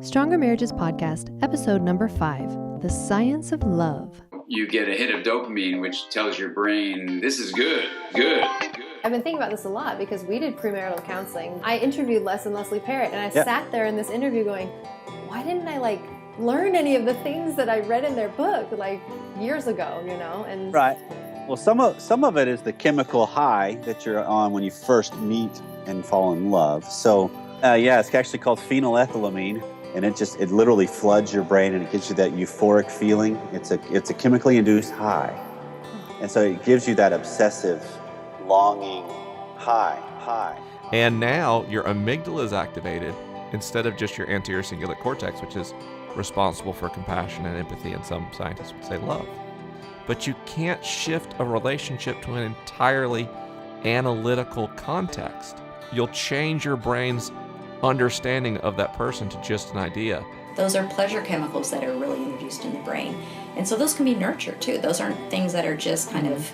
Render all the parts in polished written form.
Stronger Marriages Podcast, episode number 5, The Science of Love. You get a hit of dopamine, which tells your brain, this is good, good. I've been thinking about this a lot because we did premarital counseling. I interviewed Les and Leslie Parrott, and I sat there in this interview going, why didn't I learn any of the things that I read in their book years ago, And right. Well, some of it is the chemical high that you're on when you first meet and fall in love. So, it's actually called phenylethylamine, and it literally floods your brain and it gives you that euphoric feeling. It's a chemically induced high, and so it gives you that obsessive, longing high. And now your amygdala is activated instead of just your anterior cingulate cortex, which is responsible for compassion and empathy, and some scientists would say love. But you can't shift a relationship to an entirely analytical context. You'll change your brain's understanding of that person to just an idea. Those are pleasure chemicals that are really introduced in the brain. And so those can be nurtured too. Those aren't things that are just kind of,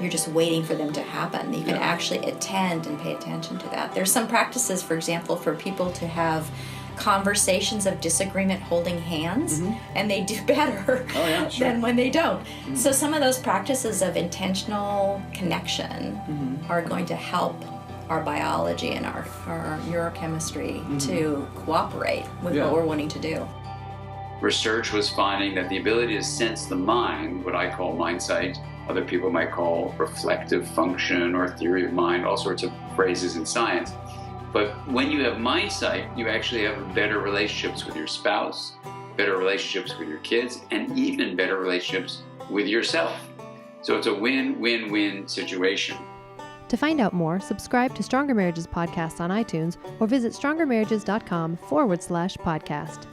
you're just waiting for them to happen. You can actually attend and pay attention to that. There's some practices, for example, for people to have conversations of disagreement holding hands, and they do better than when they don't. So some of those practices of intentional connection are going to help our biology and our neurochemistry to cooperate with what we're wanting to do. Research was finding that the ability to sense the mind, what I call mind sight, other people might call reflective function or theory of mind, all sorts of phrases in science. But when you have mind sight, you actually have better relationships with your spouse, better relationships with your kids, and even better relationships with yourself. So it's a win-win-win situation. To find out more, subscribe to Stronger Marriages Podcast on iTunes or visit strongermarriages.com/podcast.